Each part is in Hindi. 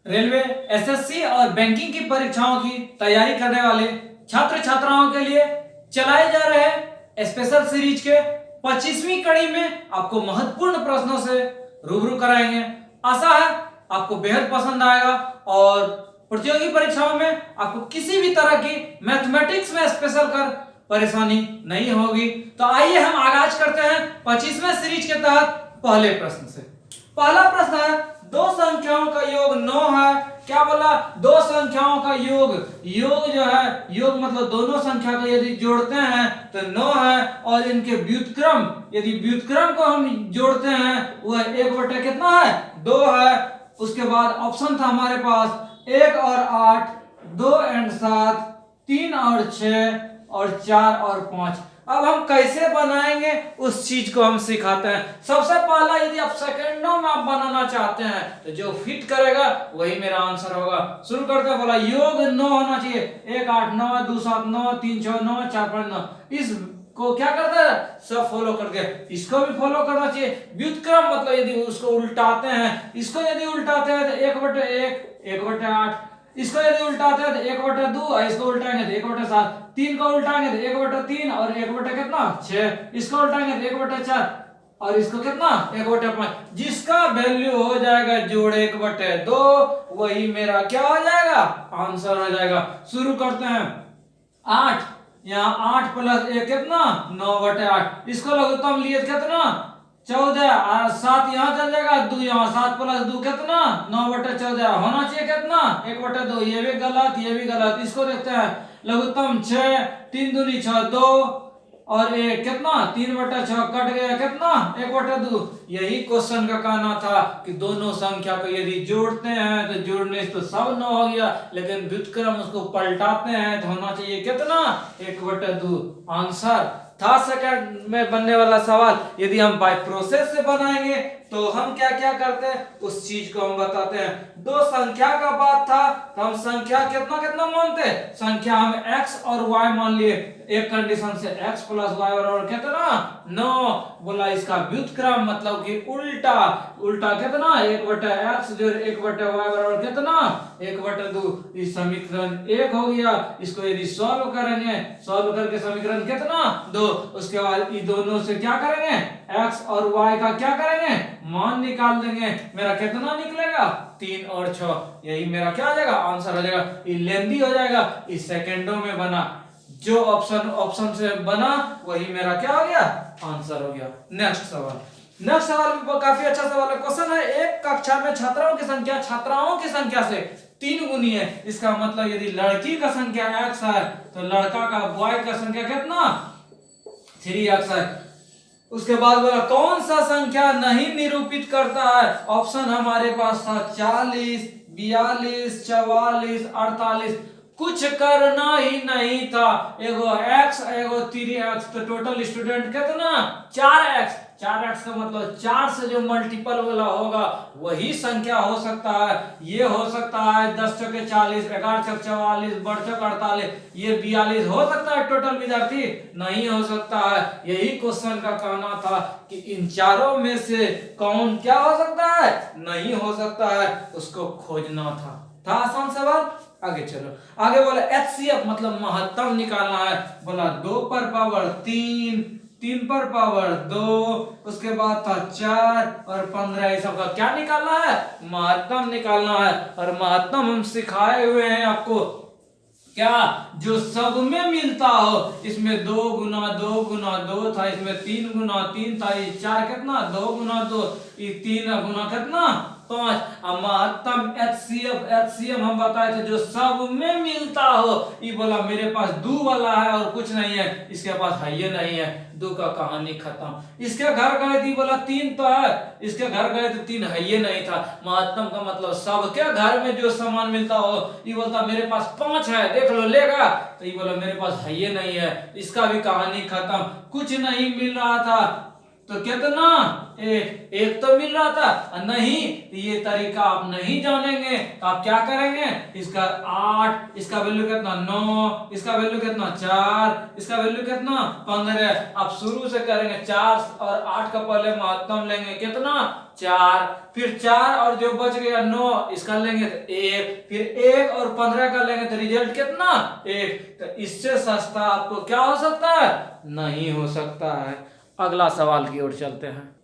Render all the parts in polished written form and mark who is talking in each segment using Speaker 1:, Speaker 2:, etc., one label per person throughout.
Speaker 1: रेलवे, एसएससी और बैंकिंग की परीक्षाओं की तैयारी करने वाले छात्र छात्राओं के लिए चलाए जा रहे स्पेशल सीरीज के 25वीं कड़ी में आपको महत्वपूर्ण प्रश्नों से रूबरू कराएंगे। आशा है आपको बेहद पसंद आएगा और प्रतियोगी परीक्षाओं में आपको किसी भी तरह की मैथमेटिक्स में स्पेशल कर परेशानी नहीं होगी। तो आइए हम आगाज करते हैं 25वें सीरीज के तहत पहले प्रश्न से। पहला प्रश्न है, दो संख्याओं का योग 9 है। क्या बोला? दो संख्याओं का योग। योग जो है, योग मतलब दोनों संख्या को यदि जोड़ते हैं तो 9 है, और इनके व्युत्क्रम, यदि व्युत्क्रम को हम जोड़ते हैं वह 1 कितना है? 2 है। उसके बाद ऑप्शन था हमारे पास 1 और 8, 2 और 7, 3 और 6 और 4 और 5। अब हम कैसे बनाएंगे उस चीज को हम सिखाते हैं। सबसे पहला, यदि आप सेकंडों में आप बनाना चाहते हैं तो जो फिट करेगा वही मेरा आंसर होगा। शुरू करते हैं। बोला योग 9 होना चाहिए। 1 8 9, 2 7 9, 3 6 9, 4 5 9। इस को क्या करते हैं? सब फॉलो करके इसको भी फॉलो करना चाहिए। व्युत्क्रम मतलब यदि उसको उल्टाते हैं, इसको यदि उल्टाते हैं तो 1/1, 1/8। इसको यदि उल्टाते हैं तो 1/2, इसको उल्टाएंगे तो 1/7। 3 को उल्टाएंगे तो 1/3 और 1 कितना? 6। इसको उल्टाएंगे तो 1/4 और इसको कितना? 1/5। जिसका वैल्यू हो जाएगा जोड़ 1/2 वही मेरा क्या हो जाएगा? आंसर हो जाएगा। शुरू करते हैं। 8, यहाँ 8 + 1 कितना? 9/8। इसको लघुत्तम लिए कितना? 14 और 7 यहाँ चल जाएगा, 2 यहाँ, 7 + 2 कितना? 9/14। होना चाहिए कितना? 1/2। ये भी गलत, ये भी गलत। इसको देखते हैं। लघुत्तम 6, 3 दूनी 6, 2 और 1 कितना? 3/6 कट गया कितना? 1/2। यही क्वेश्चन का कहना था कि दोनों संख्या को यदि जोड़ते हैं तो जोड़ने से तो सब 9 हो गया, लेकिन व्युत्क्रम उसको पलटाते हैं तो होना चाहिए कितना? 1/2। आंसर था सेकंड में बनने वाला सवाल। यदि हम बाय प्रोसेस से बनाएंगे तो हम क्या क्या करते हैं उस चीज को हम बताते हैं। दो संख्या का बात था तो हम संख्या कितना कितना मानते हैं? संख्या हम x और y मान लिए। एक कंडीशन से x + y बराबर कितना? 9। बोला इसका व्युत्क्रम मतलब कि उल्टा, उल्टा कितना? 1/x जोड़ 1/y बराबर कितना? 1/2। इस समीकरण 1 हो गया। इसको यदि सॉल्व करेंगे, सॉल्व करके समीकरण कितना? 2। उसके बाद इन दोनों से क्या करेंगे? x और y का क्या करेंगे? मान निकाल देंगे। मेरा कितना निकलेगा? 3 और 6। यही मेरा क्या हो जाएगा? आंसर हो जाएगा। ये लेंदी हो जाएगा, इस सेकंडों में बना। जो ऑप्शन से बना वही मेरा क्या हो गया? आंसर हो गया। नेक्स्ट सवाल। नेक्स्ट सवाल काफी अच्छा सवाल है। क्वेश्चन है, एक कक्षा में छात्राओं की संख्या से 3 गुनी है। इसका मतलब यदि लड़की का संख्या x है तो लड़का का बॉय का संख्या कितना? 3x है। उसके बाद बोला कौन सा संख्या नहीं निरूपित करता है? ऑप्शन हमारे पास था 40, 42, 44, 48। कुछ करना ही नहीं था। एगो x एगो 3x, तो टोटल स्टूडेंट कितना? 4x। 4x का मतलब 4 से जो मल्टीपल वाला होगा वही संख्या हो सकता है। ये हो सकता है 10 चौके 40, 11 चौके 44, 12 चौके 48, ये 42 हो सकता है टोटल विद्यार्थी? नहीं हो सकता है। यही क्वेश्चन का कहना था कि इन चारों में से कौन क्या हो सकता है? नहीं हो सकता है, उसको खोजना था आसान सवाल। आगे चलो। आगे बोला HCF मतलब महत्तम निकालना है। बोला 2 पर पावर 3, 3 पर पावर 2, उसके बाद था 4 और 15। ये सब का क्या निकालना है? महत्तम निकालना है। और महत्तम हम सिखाए हुए हैं आपको, क्या? जो सब में मिलता हो। इसमें 2 गुना 2 गुना 2 था, इसमें 3 गुना 3 था, ये 4 कितना? 2 गुना 2, ये 3 गुना कितना? 5। महत्तम HCF हम बताए थे जो सब में मिलता हो। ये बोला मेरे पास 2 वाला है और कुछ नहीं है, इसके पास है ये नहीं है, 2 का कहानी खत्म। इसके घर गए थे, बोला 3 तो है, इसके घर गए थे 3 है ये नहीं था। महत्तम का मतलब सबके घर में जो सामान मिलता हो। ये बोलता मेरे पास 5 है, देख लो लेगा, तो ये बोला मेरे पास है ये नहीं है, इसका भी कहानी खत्म। कुछ नहीं मिल रहा था तो कितना, एक तो मिल रहा था नहीं, तो ये तरीका आप नहीं जानेंगे तो आप क्या करेंगे, इसका 8, इसका वैल्यू कितना 9, इसका वैल्यू कितना 4, इसका वैल्यू कितना 15। आप शुरू से करेंगे 4 और 8 का पहले महत्तम लेंगे कितना 4, फिर 4 और जो बच गया 9 इसका लेंगे तो 1, फिर 1 और 15 का लेंगे तो रिजल्ट कितना 1। तो इससे सस्ता आपको क्या हो सकता है, नहीं हो सकता है। अगला सवाल की ओर चलते हैं।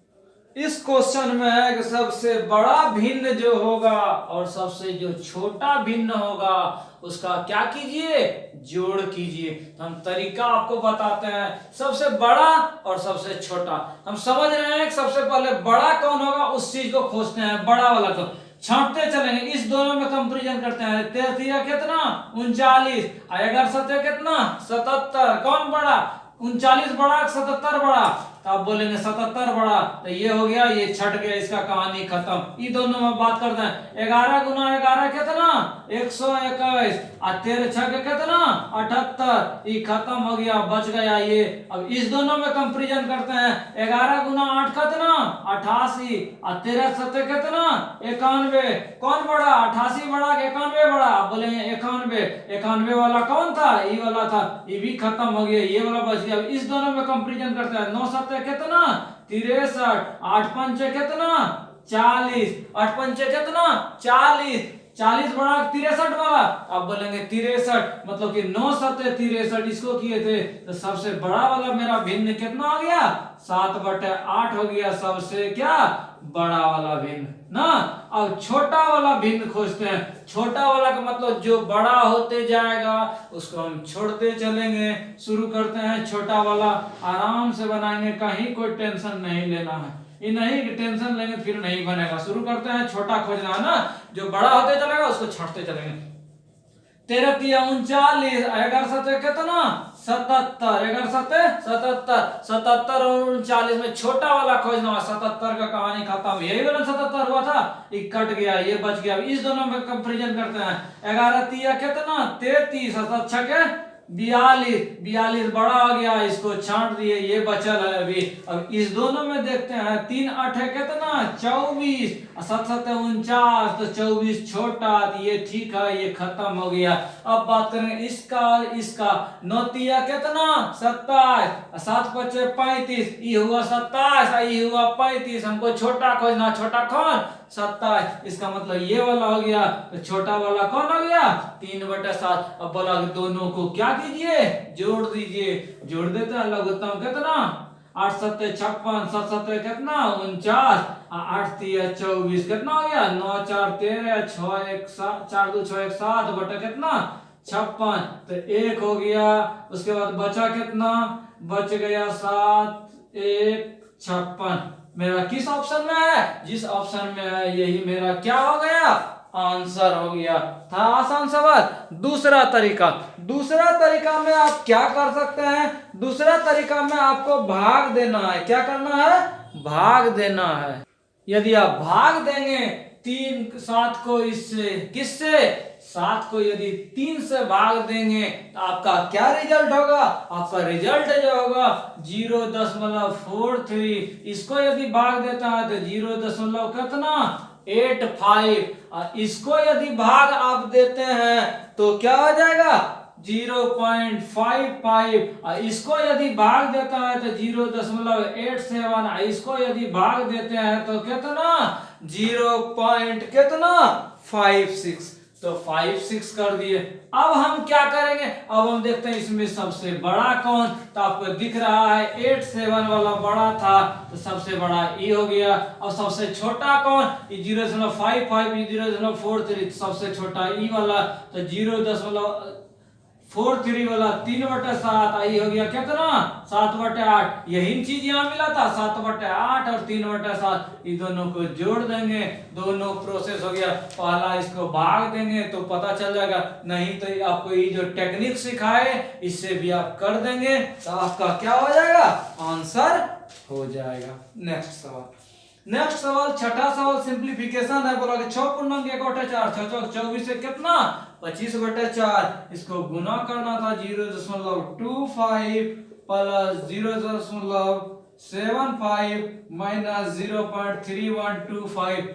Speaker 1: इस क्वेश्चन में है कि सबसे बड़ा भिन्न जो होगा और सबसे जो छोटा भिन्न होगा उसका क्या कीजिए, जोड़ कीजिए। तो हम तरीका आपको बताते हैं, सबसे बड़ा और सबसे छोटा। हम समझ रहे हैं कि सबसे पहले बड़ा कौन होगा उस चीज को खोजते हैं, बड़ा वाला को छांटते चलेंगे, इस दोनों में कंपैरिजन करते हैं। 13 कितना 39, 11 कितना 77, कौन बड़ा 39 बड़ा 77 बड़ा, तो आप बोलेंगे 77 बड़ा, तो ये हो गया, ये छट गया, इसका कहानी खत्म। ये दोनों में बात करते हैं। 11 गुना 11 कितना 121, और 13 6 कितना 78, ये खत्म हो गया, बच गया ये। अब इस दोनों में कंपैरिजन करते हैं। 11 गुना 8 कितना 88, और 13 7 कितना 91, कौन बड़ा 88 बड़ा 91 बड़ा, आप बोलेंगे 91 वाला कौन था, ये वाला था, ये भी खत्म हो गया, ये वाला बच गया। इस दोनों में कंपैरिजन करते हैं। 9 7 कितना 63, 8 5 कितना 40, 8 5 कितना 40, 40 बड़ा 63 वाला, आप बोलेंगे 63, मतलब कि 9 7 63 इसको किए थे, तो सबसे बड़ा वाला मेरा भिन्न कितना हो गया 7/8 हो गया, सबसे क्या बड़ा वाला भिन्न ना। अब छोटा वाला भिन्न खोजते हैं। छोटा वाला का मतलब जो बड़ा होते जाएगा उसको हम छोड़ते चलेंगे। शुरू करते हैं छोटा वाला, आराम से बनाएंगे, कहीं कोई टेंशन नहीं लेना है, ये नहीं कि टेंशन लेंगे फिर नहीं बनेगा। शुरू करते हैं, छोटा खोजना है ना, जो बड़ा होते चलेगा उसको छोड़ते चलेंगे। 13 39, 11 7 कितना 77, 11 7 77, 77 और 39 में छोटा वाला खोजना है। 77 का कहानी खत्म, यही वाला 77 हुआ था, ये कट गया, ये बच गया। इस दोनों में कंपैरिजन करते हैं। 11 3 कितना 33, 7 6 42 बड़ा हो गया, इसको छांट दिए, ये बचल है अभी। अब इस दोनों में देखते हैं। 3 8 कितना 24, 7 7 49, तो 24 छोटा, तो ये ठीक है, ये खत्म हो गया। अब बात करेंगे इसका और इसका। 9 3 कितना 27, 7 5 35, ये हुआ 27, ये हुआ 35, हमको छोटा खोजना, छोटा कौन 27, इसका मतलब ये वाला हो गया, तो छोटा वाला कौन हो गया 3/7। अब बोला दोनों को क्या कीजिए, जोड़ दीजिए। जोड़ देते हैं, लघुत्तम कितना 8 7 56, 7 7 कितना 49, 8 3 24 कितना हो गया 9 4 13, 6 1 7, 4 2 6 1 7 बटा कितना 56, तो 1 हो गया। उसके बाद बचा कितना, बच गया 7 1 56। मेरा किस ऑप्शन में है, जिस ऑप्शन में है यही मेरा क्या हो गया, आंसर हो गया। था आसान सवाल। दूसरा तरीका में आप क्या कर सकते हैं, दूसरा तरीका में आपको भाग देना है। क्या करना है, भाग देना है। यदि आप भाग देंगे 3 7 को इससे, किससे 7 को यदि 3 से भाग देंगे तो आपका क्या रिजल्ट होगा, आपका रिजल्ट जो होगा 0.43। इसको यदि भाग देता है तो 0. कितना 85, और इसको यदि भाग आप देते हैं तो क्या हो जाएगा 0.55, और इसको यदि भाग देता है तो 0.87, और इसको यदि भाग देते हैं तो कितना 0.56, तो 56 कर दिए। अब हम क्या करेंगे, अब हम देखते हैं इसमें सबसे बड़ा कौन, तो आपको दिख रहा है 8 7 वाला बड़ा था, तो सबसे बड़ा ये हो गया। और सबसे छोटा कौन, ये 0.55, ये 0.43, सबसे छोटा ये वाला, तो 0.43 वाला 3/7, आई हो गया कितना 7/8। यही चीज यहाँ मिला था 7/8 और 3/7, ये दोनों को जोड़ देंगे, दोनों प्रोसेस हो गया। पहला इसको भाग देंगे तो पता चल जाएगा, नहीं तो आपको ये जो टेक्निक सिखाए इससे भी आप कर देंगे तो आपका क्या हो जाएगा, आंसर हो जाएगा। नेक्स्ट सवाल छठा सवाल सिंप्लीफिकेशन है। बोला कि 6 पूर्णांक 1/4, 6 चौक 24 से कितना 25/4। इसको गुना करना था 0.25 प्लस 75 माइनस 0.3125।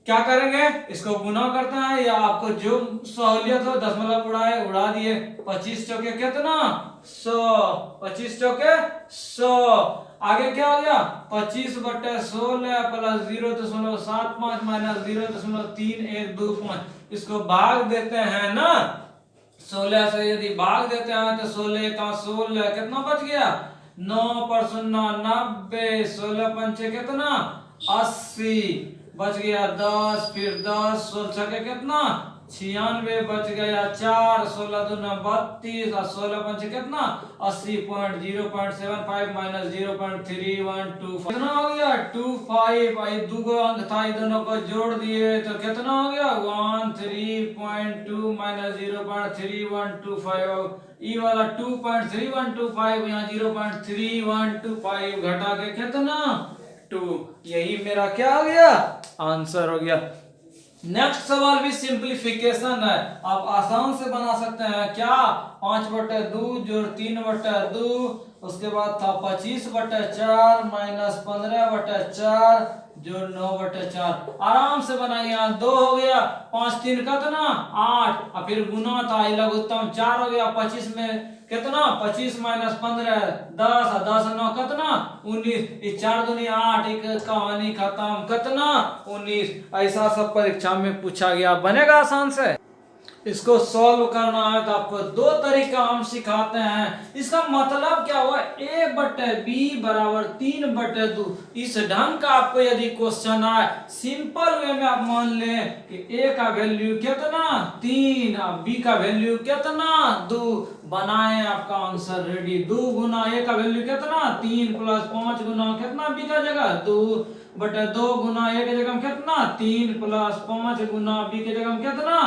Speaker 1: क्या करेंगे, इसको गुना करते हैं या आपको जो सहूलियत हो, दशमलव उड़ाए उड़ा दिए। 25 चौके कितना 100, 25 चौके 100। आगे क्या हो गया 25/16 प्लस 0.75 माइनस 0.3125। इसको भाग देते हैं ना, 16 से यदि भाग देते हैं तो 16 का 16 कितना बच गया 9 पर 0 90, 16 पंचे कितना 80 बच गया 10, फिर 10 16 के कितना 96 बच गया 4, 16 दूना 32 और 16 पंचे कितना 80.0.75 माइनस 0.3125 कितना हो गया 25। आई दो अंक था, दोनों को जोड़ दिए तो कितना हो गया 103.2 माइनस 0.3125। ई वाला 2.3125 यहाँ 0.3125 घटा के कितना 2। यही मेरा क्या हो गया आंसर हो गया। नेक्स्ट सवाल भी सिंप्लीफिकेशन है, आप आसान से बना सकते हैं। क्या 5/2 जोड़ 3/2, उसके बाद था 25/4 माइनस 15/4 जोड़ 9/4। आराम से बनाइए। यहाँ 2 हो गया, 5 3 कितना 8 और फिर गुना था लघुत्तम 4 हो गया। 25 में कितना 25 माइनस 15 10 और 10 9 कितना 19। 4 दूनी 8, एक कहानी खत्म कितना 19। ऐसा सब परीक्षा में पूछा गया, बनेगा आसान से। इसको सॉल्व करना है तो आपको दो तरीका हम सिखाते हैं। इसका मतलब क्या हुआ a/b बराबर 3/2। इस ढंग का आपको यदि क्वेश्चन आए सिंपल वे में आप मान लें कि a का वैल्यू कितना 3 और b का वैल्यू कितना 2, बनाए आपका आंसर रेडी। 2 गुना a का वैल्यू कितना 3 प्लस 5 गुना कितना b का जगह 2/2 गुना a के जगह कितना 3 प्लस 5 गुना b के जगह कितना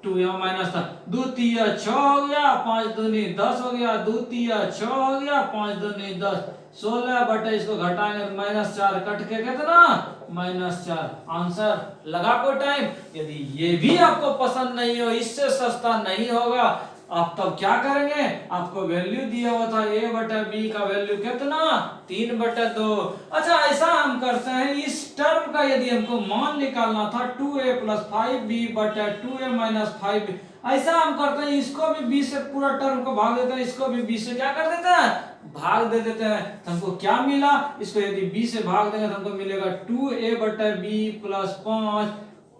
Speaker 1: 2। यहाँ माइनस था 2 3 6 हो गया, 5 दूनी 10 हो गया, 2 3 6 हो गया, 5 दूनी 10 16 बटे इसको घटाएंगे तो -4 कट के कितना -4। आंसर लगा को टाइम। यदि ये भी आपको पसंद नहीं हो, इससे सस्ता नहीं होगा, आप तब क्या करेंगे, आपको वैल्यू दिया हुआ था a/b का वैल्यू कितना 3/2। अच्छा ऐसा हम करते हैं, इस टर्म का यदि हमको मान निकालना था 2a + 5b/2a - 5b। ऐसा हम करते हैं, इसको भी b से पूरा टर्म को भाग देते हैं, इसको भी b से क्या कर देते हैं भाग दे देते हैं। तो हमको क्या मिला, इसको यदि b से भाग देंगे तो हमको मिलेगा 2a/b + 5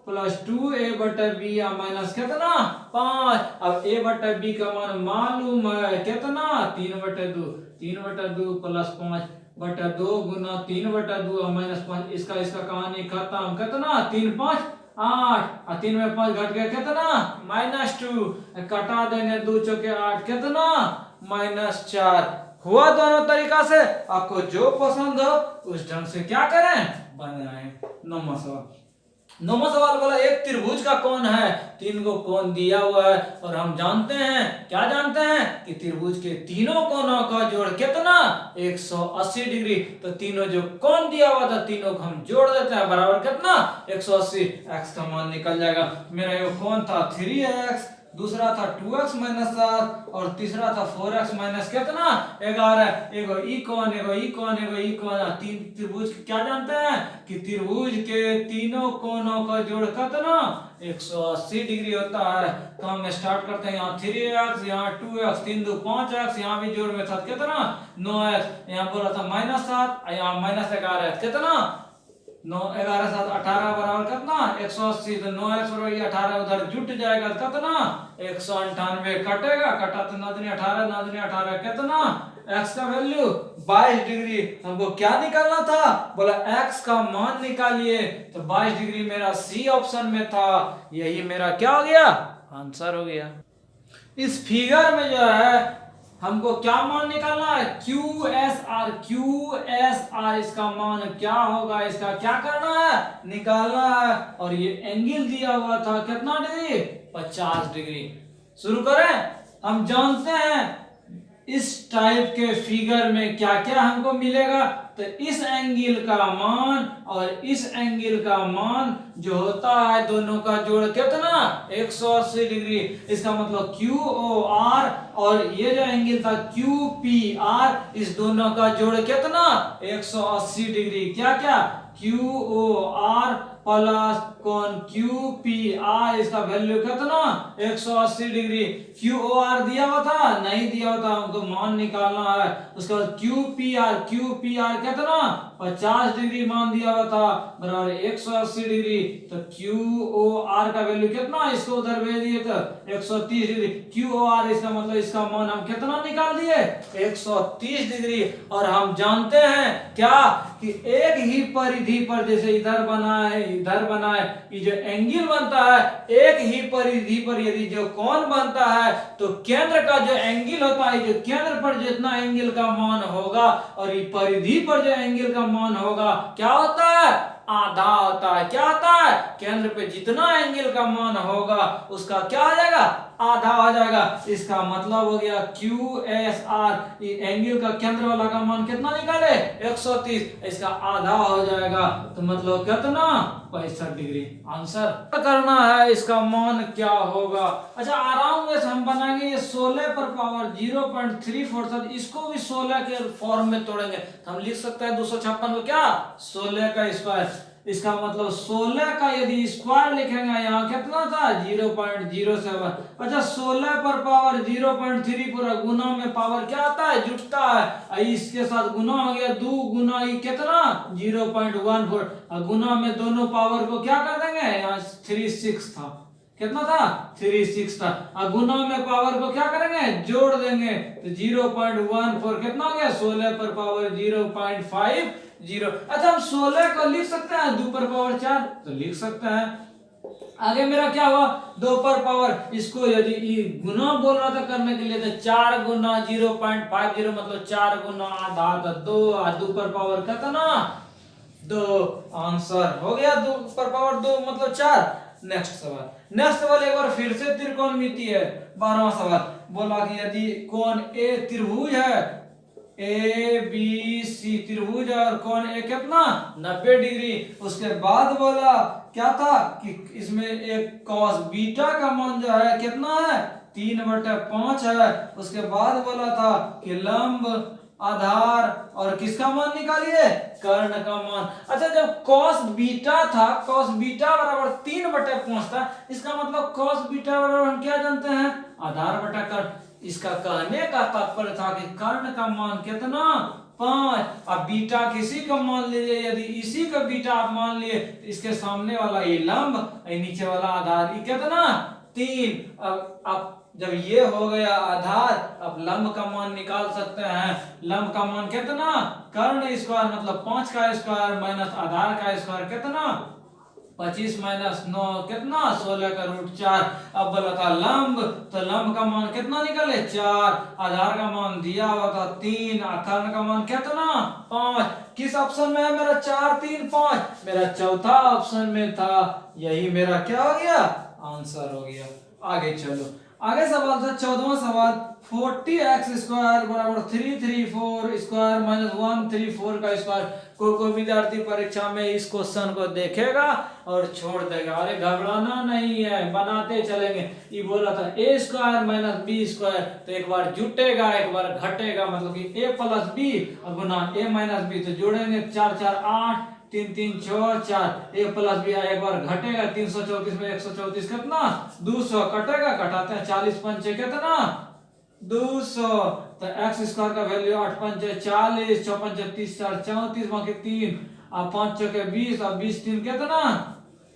Speaker 1: प्लस 2a/b माइनस कितना 5। अब a/b का मान मालूम है कितना 3/2। 3/2 प्लस 5/2 गुना 3/2 माइनस 5। इसका कहानी खत्म कितना 3 5 8 और 3 में 5 घट गया कितना -2। कटा देंगे 2 चौके 8 कितना -4। हुआ दोनों तरीका से। आपको जो पसंद हो उस ढंग से क्या करें बनाएं। नौवां सवाल बोला एक त्रिभुज का कोण है, 3 को कोण दिया हुआ है और हम जानते हैं क्या जानते हैं कि त्रिभुज के तीनों कोणों का जोड़ कितना 180 डिग्री। तो तीनों जो कोण दिया हुआ था तीनों को हम जोड़ देते हैं, बराबर कितना 180। x का मान निकल जाएगा। मेरा ये कोण था 3x, दूसरा था 2x - 7 और तीसरा था 4x - कितना 11। एगो ई कोण एगो ई कोण एगो ई कोण। तीन त्रिभुज क्या जानते हैं कि त्रिभुज के तीनों कोणों का जोड़ कितना 180 डिग्री होता है। तो हम स्टार्ट करते हैं, यहाँ 3x यहाँ 2x 3 2 5x, यहाँ भी जोड़ में था कितना 9x, यहाँ बोला था -7 यहाँ -11 कितना 9 11 7 18 बराबर कितना 180। तो 9x बराबर 18 उधर जुट जाएगा कितना 198। कटेगा, कटा तो 9 दूनी 18 9 दूनी 18 कितना x का वैल्यू 22 डिग्री। हमको क्या निकालना था, बोला x का मान निकालिए। तो 22 डिग्री मेरा सी ऑप्शन में था। यही मेरा क्या हो गया आंसर हो गया। इस फिगर में जो है हमको क्या मान निकालना है QSR। QSR इसका मान क्या होगा, इसका क्या करना है निकालना है। और ये एंगल दिया हुआ था कितना डिग्री 50 डिग्री। शुरू करें। हम जानते हैं इस टाइप के फिगर में क्या क्या हमको मिलेगा, तो इस एंगल का मान और इस एंगल का मान जो होता है दोनों का जोड़ कितना 180 डिग्री। इसका मतलब QOR और ये जो एंगल था QPR, इस दोनों का जोड़ कितना 180 डिग्री। क्या क्या QOR प्लस कौन QPR, इसका वैल्यू कितना 180 डिग्री। QOR दिया हुआ था, नहीं दिया हुआ था, हमको मान निकालना है। उसके बाद QPR कितना 50 डिग्री मान दिया हुआ था, बराबर 180 डिग्री। तो QOR का वैल्यू कितना, इसको उधर भेज दिए तो 130 डिग्री। QOR इसका मतलब इसका मान हम कितना निकाल दिए 130 डिग्री। और हम जानते हैं क्या कि एक ही परिधि पर, जैसे इधर बना है इधर बना है, ये जो एंगल बनता है एक ही परिधि पर यदि जो कोण बनता है तो केंद्र का जो एंगल होता है, जो केंद्र पर जितना एंगल का मान होगा और ये परिधि पर जो एंगल का मान होगा क्या होता है, आधा होता है। क्या होता है, केंद्र पे जितना एंगल का मान होगा उसका क्या आ जाएगा, आधा हो जाएगा। इसका मतलब हो गया QSR, एंगल का केंद्र वाला का मान कितना निकाले 130, इसका आधा हो जाएगा, तो मतलब कितना 65 डिग्री। आंसर करना है इसका मान क्या होगा। अच्छा आराम से हम बनाएंगे ये 16 पर पावर 0.347, इसको भी 16 के फॉर्म में तोड़ेंगे। हम लिख सकते हैं 256 को क्या 16 का स्क्वायर। इसका मतलब 16 का यदि स्क्वायर लिखेंगे यहाँ कितना था 0.07। अच्छा 16 पर पावर 0.3 पूरा गुना में पावर क्या आता है, जुटता है, इसके साथ गुना हो गया 2 गुना ये कितना 0.14, गुना में दोनों पावर को क्या कर देंगे, यहाँ 36 था, कितना था 36 था, और गुना में पावर को क्या करेंगे जोड़ देंगे तो 0.14 कितना हो गया 16 पर पावर 0.50। अच्छा हम 16 को लिख सकते हैं 2 पर पावर 4, तो लिख सकते हैं। आगे मेरा क्या हुआ 2 पर पावर, इसको यदि गुना बोल रहा था करने के लिए तो 4 गुना 0.50 मतलब 4 गुना आधा, तो 2 पर पावर कितना 2। आंसर हो गया 2 पर पावर 2 मतलब 4। नेक्स्ट सवाल एक बार फिर से त्रिकोणमिति है। 12वां सवाल बोला कि यदि कोण ए त्रिभुज है, ABC त्रिभुज और कोण ए कितना 90 डिग्री। उसके बाद बोला क्या था कि इसमें एक cos बीटा का मान जो है कितना है 3/5 है। उसके बाद बोला था कि लंब आधार और किसका मान निकालिए कर्ण का मान। अच्छा जब cos बीटा था, cos बीटा बराबर 3/5 था, इसका मतलब cos बीटा बराबर हम क्या जानते हैं आधार बटा कर्ण। इसका कहने का तात्पर्य था कि कर्ण का मान कितना 5। अब बीटा किसी का मान लीजिए, यदि इसी का बीटा आप मान लिए तो इसके सामने वाला ये लंब, नीचे वाला आधार, ये कितना 3। अब जब ये हो गया आधार, अब लंब का मान निकाल सकते हैं। लंब का मान कितना कर्ण स्क्वायर मतलब 5 का स्क्वायर माइनस आधार का स्क्वायर कितना 25 माइनस 9 कितना 16 का रूट 4। अब बोला था लंब, तो लंब का मान कितना निकले 4, आधार का मान दिया हुआ था 3, कर्ण का मान कितना 5। किस ऑप्शन में है मेरा 4 3 5, मेरा चौथा ऑप्शन में था। यही मेरा क्या हो गया आंसर हो गया। आगे चलो, आगे सवाल था 14वां सवाल 40x स्क्वायर बराबर 334 स्क्वायर माइनस 134 का स्क्वायर। कोई विद्यार्थी परीक्षा में इस क्वेश्चन को देखेगा और छोड़ देगा। अरे घबराना नहीं है, बनाते चलेंगे। ये बोला था a square minus b square, तो एक बार जुटेगा एक बार घटेगा, मतलब कि a प्लस बी और गुना a माइनस बी, तो जोड़ेंगे 4 4 8 3 3 6 4, a प्लस बी एक बार घटेगा 334 में 134 कितना 200 कटेगा, घटाते हैं 40 पंचे कितना 200। तो एक्स स्क्वायर का वैल्यू 8 पंचे 40, 6 पंचे 30 4 34 बाकी 3 और 5 चौके 20 और 20 3 कितना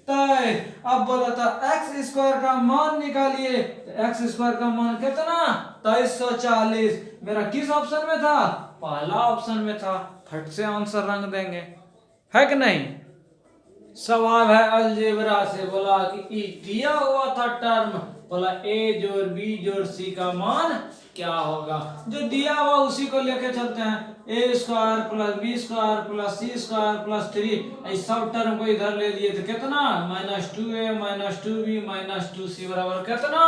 Speaker 1: तय। अब बोला था एक्स स्क्वायर का मान निकालिए, तो एक्स स्क्वायर का मान कितना 2340। मेरा किस ऑप्शन में था पहला ऑप्शन में था। फट से आंसर रंग देंगे है कि नहीं। सवाल है अलजेब्रा से, बोला कि दिया हुआ था टर्म, बोला a जोड़ b जोड़ c का मान क्या होगा। जो दिया हुआ उसी को लेके चलते हैं। a square plus b square plus c square plus 3, इस सब टर्म को इधर ले लिए तो कितना -2a minus 2b minus 2c बराबर कितना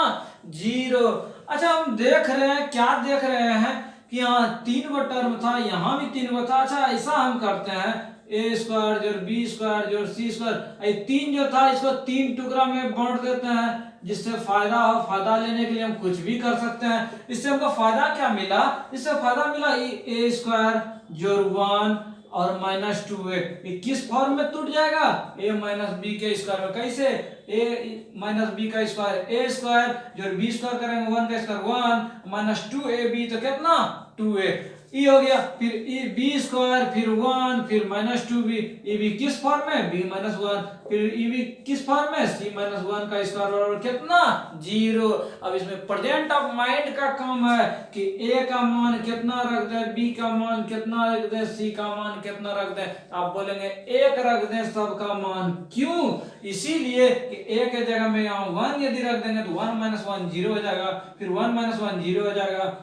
Speaker 1: 0। अच्छा हम देख रहे हैं क्या देख रहे हैं कि यहाँ 3 गो टर्म था, यहाँ भी 3 गो था। अच्छा ऐसा हम करते हैं, ए स्क्वायर जोड़ बी स्क्वायर जोड़ सी स्क्वायर, ये 3 जो था इसको 3 टुकड़ा में बांट देते हैं, जिससे फायदा हो। फायदा लेने के लिए हम कुछ भी कर सकते हैं। इससे हमको फायदा क्या मिला? इससे फायदा मिला ए स्क्वायर जोड़ 1 और माइनस 2a, ये किस फॉर्म में टूट जाएगा? a माइनस बी के स्क्वायर में। कैसे? a माइनस बी का स्क्वायर ए स्क्वायर जोड़ बी स्क्वायर करेंगे 1 का स्क्वायर 1 माइनस 2ab तो कितना? 2a। ये हो गया। फिर बी स्क्वायर फिर 1 फिर माइनस 2b, ये भी किस फॉर्म में? b minus 1। फिर ये भी किस फॉर्म में? c माइनस 1 का स्क्वायर और कितना? 0। अब इसमें प्रेजेंट ऑफ माइंड का काम है कि a का मान कितना रख दे, b का मान कितना रख दे, c का मान कितना रख दे। आप बोलेंगे 1 रख दे सबका मान। क्यों? इसीलिए कि a के जगह में यहाँ 1 यदि रख देंगे तो 1 माइनस 1 0 हो जाएगा, फिर 1 माइनस 1 0 हो जाएगा,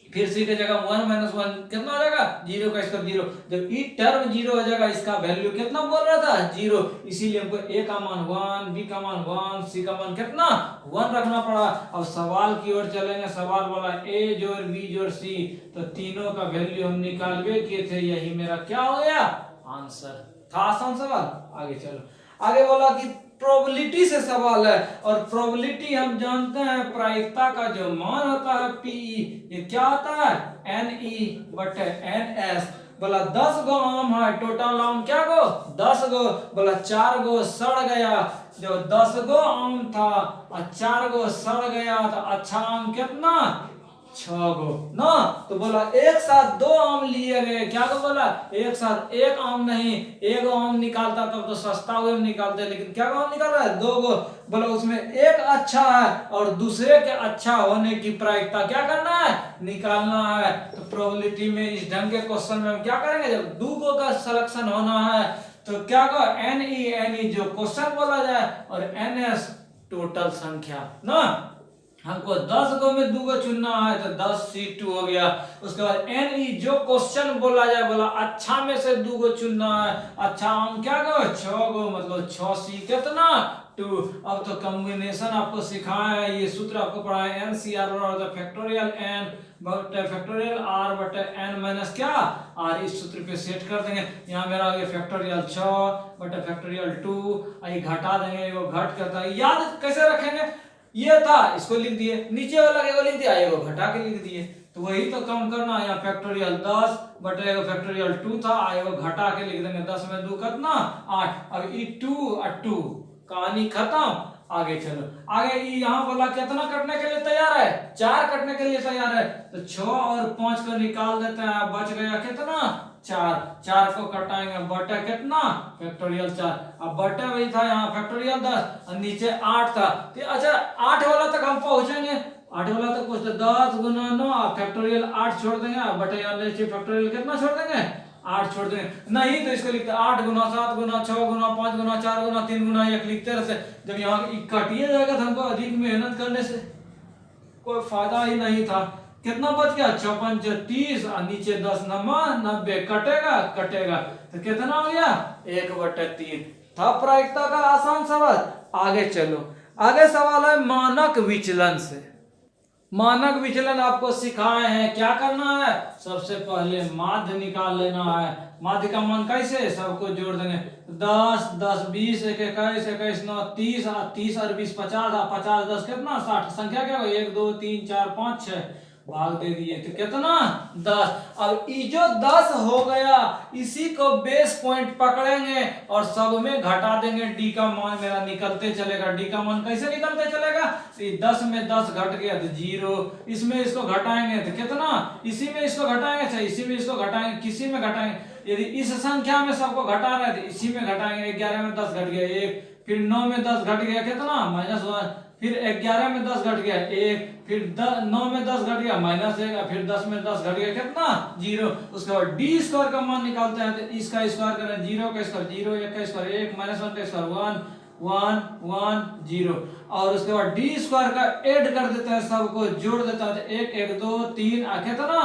Speaker 1: फिर c के जगह 1 माइनस 1 कितना हो जाएगा? 0 का स्क्वायर 0। जब ई टर्म 0 हो जाएगा, इसका वैल्यू कितना बोल रहा था? 0। इसीलिए हमको a का मान 1, b का मान 1, c का मान कितना? 1 रखना पड़ा। अब सवाल की ओर चलेंगे। सवाल बोला a जोड़ b जोड़ c, तो तीनों का वैल्यू हम निकालवे किए थे। यही मेरा क्या हो गया? आंसर था। आसान सवाल। आगे चलो। आगे बोला कि प्रोबेबिलिटी से सवाल है, और प्रोबेबिलिटी हम जानते हैं प्रायिकता का जो मान होता है पीई, ये क्या होता है? NE बटे NS। बोला 10 गो आम है, टोटल आम क्या गो? 10 गो। बोला 4 गो सड़ गया। जो 10 गो आम था और 4 गो सड़ गया, तो अच्छा आम कितना? 6 गो ना। तो बोला एक साथ 2 आम लिए गए। क्या को बोला? एक साथ एक आम नहीं, एक आम निकालता तब तो सस्ता हुए निकालते, लेकिन क्या आम निकाल रहा है? 2 गो। बोला उसमें एक अच्छा है और दूसरे के अच्छा होने की प्रायिकता क्या करना है? निकालना है। तो प्रोबेबिलिटी में इस ढंग के क्वेश्चन में हम क्या करेंगे? जब 2 गो का सिलेक्शन होना है तो क्या को NE जो क्वेश्चन बोला जाए और NS टोटल संख्या ना। हमको 10 गो में 2 गो चुनना है तो 10C2 हो गया। उसके बाद NE जो क्वेश्चन बोला जाए, बोला अच्छा में से 2 गो चुनना है। अच्छा आम क्या गो? 6 गो, मतलब 6C कितना? 2। अब तो कॉम्बिनेशन आपको सिखाया है, ये सूत्र आपको पढ़ा है NCR और फैक्टोरियल n बटे फैक्टोरियल r बटे n माइनस क्या r। इस सूत्र पे सेट कर देंगे। यहाँ मेरा आ गया फैक्टोरियल 6 बटे फैक्टोरियल 2, ये घटा देंगे, वो घट करता है। याद कैसे रखेंगे? ये था, इसको लिख दिए, नीचे वाला को लिख दिया, ये को घटा के लिख दिए। तो वही तो काम करना है। यहाँ फैक्टोरियल 10 बटे फैक्टोरियल 2 था, आए वो घटा के लिख देंगे। 10 में 2 कितना? 8। अब ई 2 और 2 कहानी खत्म। आगे चलो। आगे यहाँ बोला कितना कटने के लिए तैयार है? 4 कटने के लिए तैयार है। तो 6 और 5 को निकाल देते हैं, बच गया कितना? 4। 4 को कटाएंगे, बटे कितना? फैक्टोरियल 4। अब बटे वही था यहाँ फैक्टोरियल 10 और नीचे 8 था। तो अच्छा 8 वाला तक हम पहुंचेंगे। 8 वाला तक पहुंचते 10 गुना 9 फैक्टोरियल 8 छोड़ देंगे, बटे यहाँ फैक्टोरियल कितना छोड़ देंगे? 8 छोड़ देंगे। नहीं तो इसको लिखते 8 गुना 7 गुना 6 गुना 5 गुना 4 गुना 3 गुना 1 लिखते रहते। जब यहाँ कटिए जाएगा तो हमको अधिक मेहनत करने से कोई फायदा ही नहीं था। कितना बच गया? 56 30 और नीचे 10 90 कटेगा कटेगा, तो कितना हो गया? 1/3 था प्रायिकता का आसान सवाल। आगे चलो। आगे सवाल है मानक विचलन से। मानक विचलन आपको सिखाए हैं, क्या करना है? सबसे पहले माध्य निकाल लेना है। माध्य का मान कैसे? सबको जोड़ देंगे। 10 10 20 1 21 21 9 30 30 और 20 50 50 10 कितना? 60। संख्या क्या हो? 1 2 3 4 5 6 भाग दे दिए तो कितना? 10। अब ये जो 10 हो गया, इसी को बेस पॉइंट पकड़ेंगे और सब में घटा देंगे। डी का मान मेरा निकलते चलेगा। डी का मान कैसे निकलते चलेगा? तो 10 में 10 घट गया तो 0। इसमें इसको घटाएंगे तो कितना? इसी में इसको घटाएंगे, अच्छा इसी में इसको घटाएंगे, किसी में घटाएंगे। यदि इस संख्या में सबको घटा रहे तो इसी में घटाएंगे। 11 में 10 घट गया 1, फिर 9 में 10 घट गया कितना? -1, फिर 11 में 10 घट गया 1, फिर 9 में 10 घट गया -1, फिर 10 में 10 घट गया कितना? 0। उसके बाद डी स्क्वायर का मान निकालते हैं तो इसका स्क्वायर करें 0 का स्क्वायर 0, 1 का स्क्वायर 1, -1 का स्क्वायर 1 1 1 0। और उसके बाद डी स्क्वायर का ऐड कर देते हैं, सबको जोड़ देता है 1 1 2 3 कितना?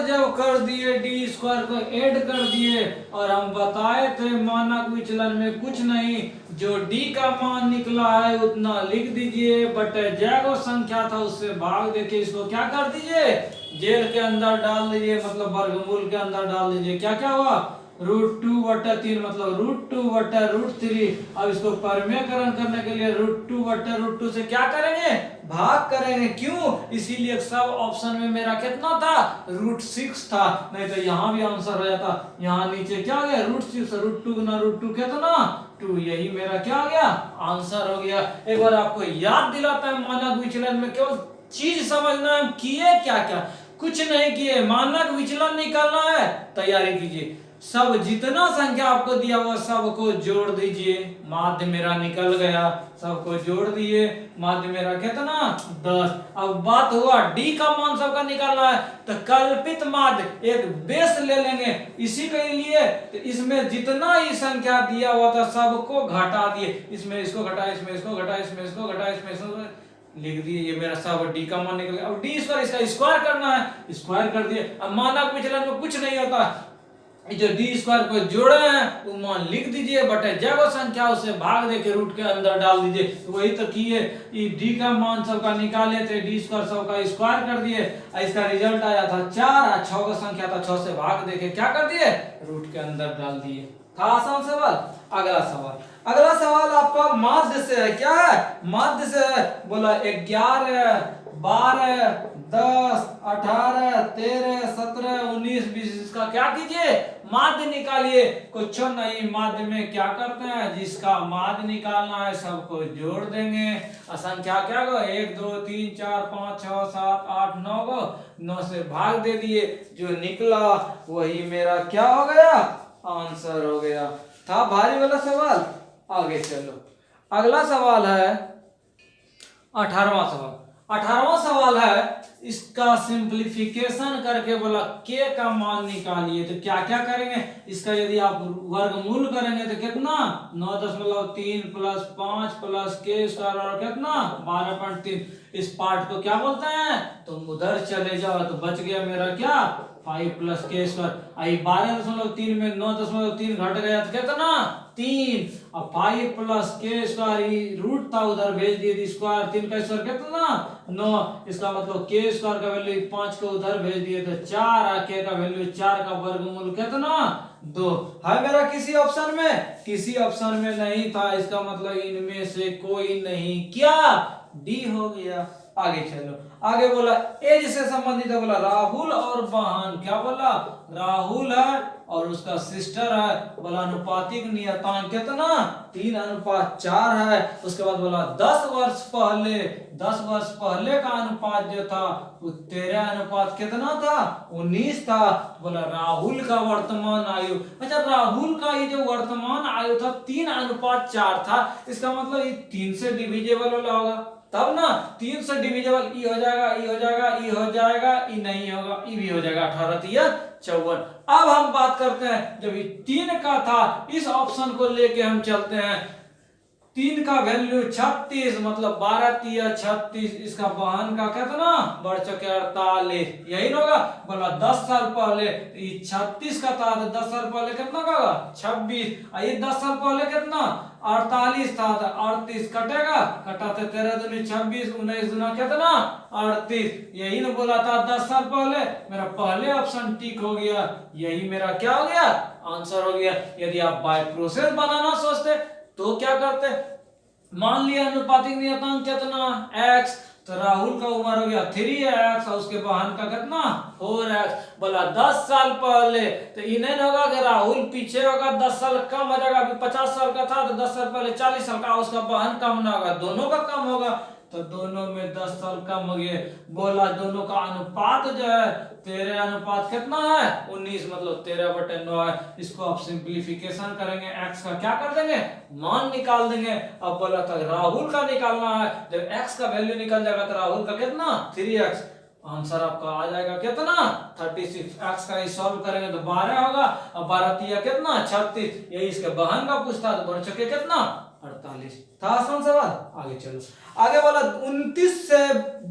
Speaker 1: जब कर दिए डी स्क्वायर को ऐड कर दिए और हम बताए थे मानक विचलन में कुछ नहीं, जो डी का मान निकला है उतना लिख दीजिए, बट जो संख्या था उससे भाग देके इसको क्या कर दीजिए, जेल के अंदर डाल दीजिए, मतलब वर्गमूल के अंदर डाल दीजिए। क्या क्या हुआ, √2/3 मतलब √2/√3। अब इसको परमेयकरण करने के लिए √2/√2 से क्या करेंगे, भाग करेंगे। क्यों, इसीलिए सब ऑप्शन में मेरा कितना था, √6 था, नहीं तो यहाँ भी आंसर हो जाता। यहाँ नीचे क्या हो गया, √6, √2 गुना √2 कितना 2, यही मेरा क्या हो गया, आंसर हो गया। एक बार आपको याद दिलाता है मानक विचलन में केवल चीज समझना है, किए क्या क्या, कुछ नहीं किए, मानक विचलन निकालना है, तैयारी कीजिए। सब जितना संख्या आपको दिया हुआ सबको जोड़ दीजिए, माध्य मेरा निकल गया, सबको जोड़ दिए, माध्य मेरा कितना 10। अब बात हुआ डी का मान सबका निकालना है, तो कल्पित माध्य एक बेस ले लेंगे इसी के लिए। तो इसमें जितना ही संख्या दिया हुआ था सबको घटा दिए, इसमें इसको घटा, इसमें इसको घटा, इसमें इसको घटा, इसमें इसको लिख दिए, ये मेरा सब डी का मान निकल गया। अब डी स्क्वायर इसका स्क्वायर करना है, स्क्वायर कर दिए। अब मानक विचलन में कुछ नहीं होता, जो डी स्क्वायर को जोड़े हैं वो मान लिख दीजिए, बटे जब संख्या उसे भाग दे के रूट के अंदर डाल दीजिए। तो वही तो किए, डी का मान सबका निकाले थे, डी स्क्वायर सबका स्क्वायर कर दिए, इसका रिजल्ट आया था 4, 6 का संख्या था, 6 से भाग दे के क्या कर दिए, रूट के अंदर डाल दिए। था आसान सवाल। अगला सवाल, अगला सवाल आपका माध्य से है। क्या है, माध्य से है। बोला 11, 12, 10, 18, 13, 17, 19, 20, इसका क्या कीजिए, माध्य निकालिए। कुछ नहीं, माध्य में क्या करते हैं, जिसका माध्य निकालना है सबको जोड़ देंगे। संख्या क्या को 1 2 3 4 5 6 7 8 9 को 9 से भाग दे दिए, जो निकला वही मेरा क्या हो गया, आंसर हो गया। था भारी वाला सवाल। आगे चलो, अगला सवाल है 18वां सवाल। 18वां सवाल है, इसका सिंप्लीफिकेशन करके बोला के का मान निकालिए। तो क्या क्या करेंगे, इसका यदि आप वर्गमूल करेंगे तो कितना 9.3 + 5 + के स्क्वायर और कितना 12.3। इस पार्ट को क्या बोलते हैं, तुम उधर चले जाओ तो बच गया मेरा क्या 5 + के स्क्वायर। आई 12.3 में 9.3 घट गया तो कितना 3, और 5 + के स्क्वायर रूट था उधर भेज दिए, स्क्वायर 3 का स्क्वायर कितना 9, इसका मतलब के स्क्वायर का वैल्यू 5 को उधर भेज दिए तो 4, और के का वैल्यू 4 का वर्गमूल कितना 2 है मेरा। किसी ऑप्शन में, किसी ऑप्शन में नहीं था, इसका मतलब इनमें से कोई नहीं, क्या डी हो गया। आगे चलो, आगे बोला एज से संबंधित है। बोला राहुल और बहन, क्या बोला, राहुल है और उसका सिस्टर है। बोला अनुपातिक नियतांक कितना 3:4 है। उसके बाद बोला 10 वर्ष पहले, 10 वर्ष पहले का अनुपात जो था वो 13 अनुपात कितना था 19 था। बोला राहुल का वर्तमान आयु, अच्छा राहुल का ये जो वर्तमान आयु था 3:4 था, इसका मतलब ये 3 से डिविजिबल वाला होगा, तब ना 3 से डिविजिबल ई हो जाएगा, ई हो जाएगा, ई हो जाएगा, ई नहीं होगा, ई भी हो जाएगा, 18×3=54। अब हम बात करते हैं जब ये 3 का था, इस ऑप्शन को लेके हम चलते हैं। 3 का वैल्यू 36 मतलब 12×3=36, इसका बहन का कितना बढ़ चुके 48, यही ना होगा। बोला 10 साल पहले ये 36 का था तो 10 साल पहले कितना का होगा 26, ये 10 साल पहले कितना 48 था तो 38 कटेगा, कटाते 13 दूनी 26, 19 दूना कितना 38, यही ना बोला था 10 साल पहले। मेरा पहले ऑप्शन टिक हो गया, यही मेरा क्या हो गया आंसर हो गया। यदि आप बाय प्रोसेस बनाना सोचते तो क्या करते, मान लिया अनुपातिक नियतांक कितना x, तो राहुल का उम्र हो गया 3x और उसके बहन का कितना 4x। बोला 10 साल पहले, तो इन्हें होगा कि राहुल पीछे होगा 10 साल कम हो जाएगा, अभी 50 साल का था तो 10 साल पहले 40 साल का, उसका बहन कम ना होगा, दोनों का कम होगा, तो दोनों में 10 साल कम हो गए। बोला दोनों का अनुपात जो है 13 अनुपात कितना है 19 मतलब 13/9 है। इसको आप सिंप्लीफिकेशन करेंगे, x का क्या कर देंगे मान निकाल देंगे। अब बोला था राहुल का निकालना है, जब x का वैल्यू निकल जाएगा तो राहुल का कितना 3x, आंसर आपका आ जाएगा कितना 36। x का सॉल्व करेंगे तो 12 होगा, और 12×3 कितना 36, यही इसके बहन का पूछता तो बढ़ चुके कितना 48। था आसान सवाल। आगे चलो, आगे वाला 29 से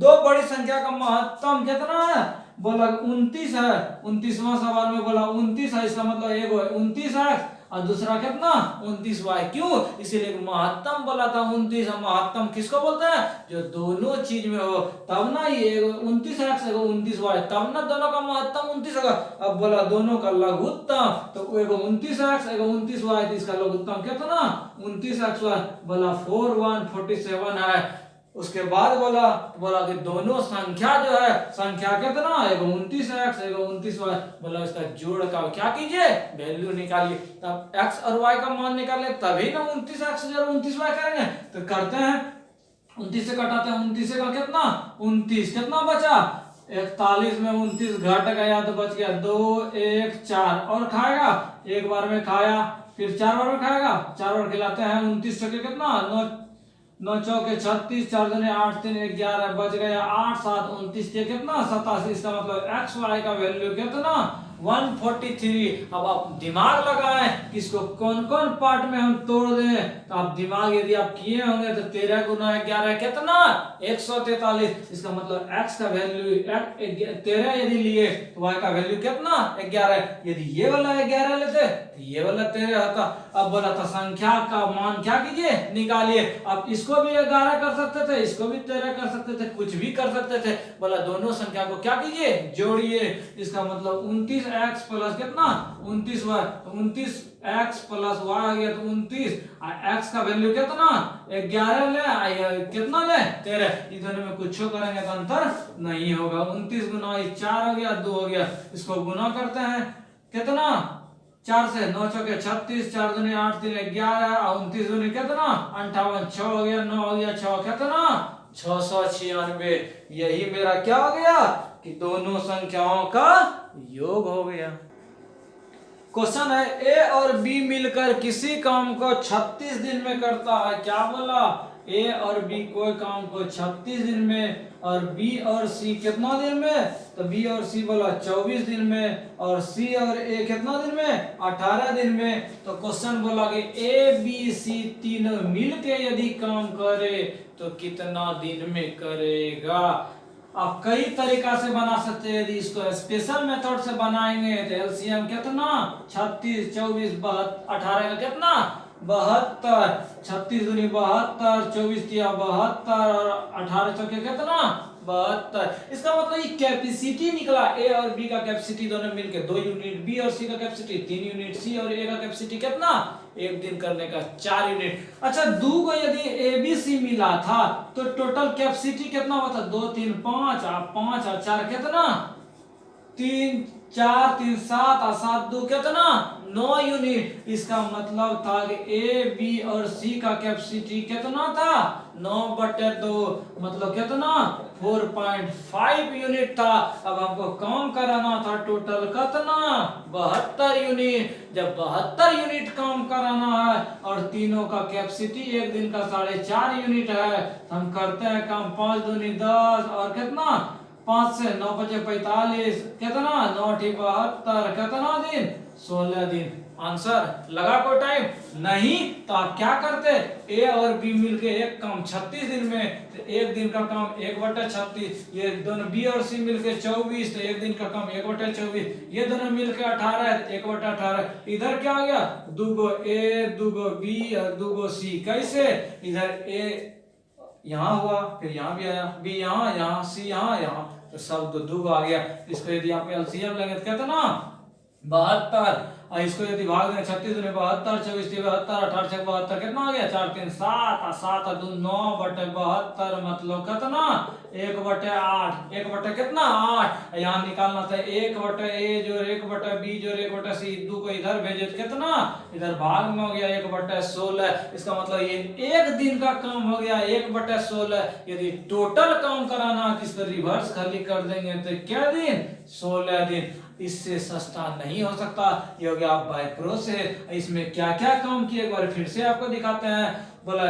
Speaker 1: दो बड़ी संख्या का महत्तम कितना है, बोला 29 है। 29वां सवाल में बोला 29 है, इसका मतलब एक 29 है और दूसरा कितना 29y। क्यों, इसीलिए महत्तम बोला था 29। महत्तम किसको बोलते हैं, जो दोनों चीज में हो, तब ना ये 29x 29y, तब ना दोनों का महत्तम 29 होगा। अब बोला दोनों का लघुत्तम, तो 29x 29y, इसका लघुत्तम कितना 29xy, बोला 4147 है। उसके बाद बोला कि दोनों संख्या जो है, संख्या कितना 29x 29y, बोला इसका जोड़ का क्या कीजिए, वैल्यू निकालिए। तब x और y का मान निकाले तभी ना 29x और 29y करेंगे। तो करते हैं, 29 से घटाते हैं, 29 का कितना 29, कितना बचा 41 में 29 घट गया तो बच गया 2 1 4, और खाएगा एक बार में खाया, फिर 4 बार में खाएगा, 4 बार खिलाते हैं। 29 चौके कितना 9 चौके 36, 4 दूनी 8 3 11, बच गया 8 7 29 के कितना 87। इसका मतलब एक्स वाई का वैल्यू कितना 143। अब आप दिमाग लगाएं इसको कौन कौन पार्ट में हम तोड़ दें, तो आप दिमाग यदि आप किए होंगे तो 13 गुना 11 कितना 143। इसका मतलब x का वैल्यू 13 यदि लिए तो y का वैल्यू कितना 11। यदि ये वाला 11 लेते तो ये वाला 13 होता। अब बोला था संख्या का मान क्या कीजिए निकालिए। अब इसको भी 11 कर सकते थे, इसको भी 13 कर सकते थे, कुछ भी कर सकते थे। बोला दोनों संख्या को क्या कीजिए जोड़िए। इसका मतलब 29x प्लस कितना 29y, 29x प्लस y आ गया तो 29। x का वैल्यू कितना 11 ले, कितना ले 13। इधर में कुछ करेंगे तो अंतर नहीं होगा। 29 गुना 4 हो गया, 2 हो गया, इसको गुना करते हैं कितना 4 से 9 चौके 36, 4 दूनी 8 3 11, 29 दूनी कितना 58, 6 हो गया, 9 हो गया, 6 कितना 696। यही मेरा क्या हो गया कि दोनों संख्याओं का योग हो गया। क्वेश्चन है ए और बी मिलकर किसी काम को 36 दिन में करता है। क्या बोला, ए और बी कोई काम को 36 दिन में, और बी और सी कितना दिन में, तो बी और सी बोला 24 दिन में, और सी और ए कितना दिन में 18 दिन में। तो क्वेश्चन बोला कि ए बी सी तीनों मिलके यदि काम करे तो कितना दिन में करेगा। आप कई तरीका से बना सकते हैं। यदि इसको स्पेशल मेथड से बनाएंगे तो एलसीएम कितना 36 24 18 का कितना 72, 36 दूनी 72, 24 तिया 72 और 18 चौके कितना 72। इसका मतलब ये कैपेसिटी निकला। ए और बी का कैपेसिटी दोनों मिलके 2 यूनिट, बी और सी का कैपेसिटी 3 यूनिट, सी और ए का कैपेसिटी कितना एक दिन करने का 4 यूनिट। अच्छा दो को यदि ए बी सी मिला था तो टोटल कैपेसिटी कितना होता 2 3 5 और 5 और 4 कितना 3 4 3 7 और 7 2 कितना 9 यूनिट। इसका मतलब था कि ए बी और सी का कैपेसिटी कितना था 9/2, मतलब कितना 4.5 यूनिट था। अब हमको काम कराना था टोटल कितना 72 यूनिट। जब 72 यूनिट काम कराना है और तीनों का कैपेसिटी एक दिन का 4.5 यूनिट है, तो हम करते हैं काम 5 दूनी 10 और कितना 5 से 9 बचे 45, कितना 9 72, कितना दिन 16 दिन। आंसर लगा कोई टाइम नहीं, तो आप क्या करते ए और बी मिलके एक काम 36 दिन में, तो एक दिन का काम 1/36। ये दोनों बी और सी मिलके 24, तो एक दिन का काम 1/24। ये दोनों मिलके 18 है, 1/18। इधर क्या आ गया 2 गो ए 2 गो बी और 2 गो सी। कैसे, इधर ए यहाँ हुआ, फिर यहाँ भी आया, बी यहाँ, यहाँ सी यहाँ, यहाँ, तो सब 2 आ गया। इसको यदि आप एलसीएम लेंगे तो कितना 72, और इसको यदि भाग दें 36 दूनी 72, 24 तिया 72, 18 छक 72, कितना आ गया 4 3 7 और 7 और 2 9/72, मतलब कितना 1/8, 1 कितना 8। यहाँ निकालना था 1/a जोड़ 1/b जोड़ 1/c, 2 को इधर भेजे तो कितना इधर भाग में हो गया 1/16। इसका मतलब ये एक दिन का काम हो गया 1/16। यदि टोटल काम कराना है इसको रिवर्स खाली कर देंगे तो क्या दिन 16 दिन। इससे सस्ता नहीं हो सकता। ये हो गया बाय प्रोसेस। इसमें क्या क्या काम किए एक बार फिर से आपको दिखाते हैं। बोला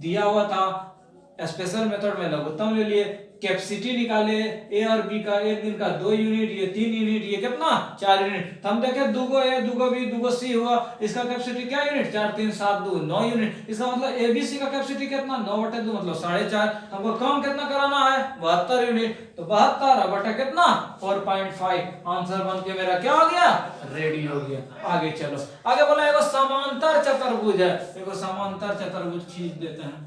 Speaker 1: दिया हुआ था स्पेशल मेथड में लघुत्तम ले लिए, कैपेसिटी निकाले ए और बी का, एक दिन का 2 यूनिट, ये 3 यूनिट, ये कितना 4 यूनिट। तो हम देखें दूगो ए दूगो बी दूगो सी हुआ, इसका कैपेसिटी क्या यूनिट 4 3 7 2 9 यूनिट। इसका मतलब ए बी सी का कैपेसिटी कितना 9/2 मतलब 4.5। हमको कम कितना कराना है 72 यूनिट, तो 72 बटा कितना 4.5। आंसर बन के मेरा क्या हो गया रेडी हो गया। आगे चलो, आगे बोला एगो समांतर चतुर्भुज है, एगो समांतर चतुर्भुज खींच देते हैं,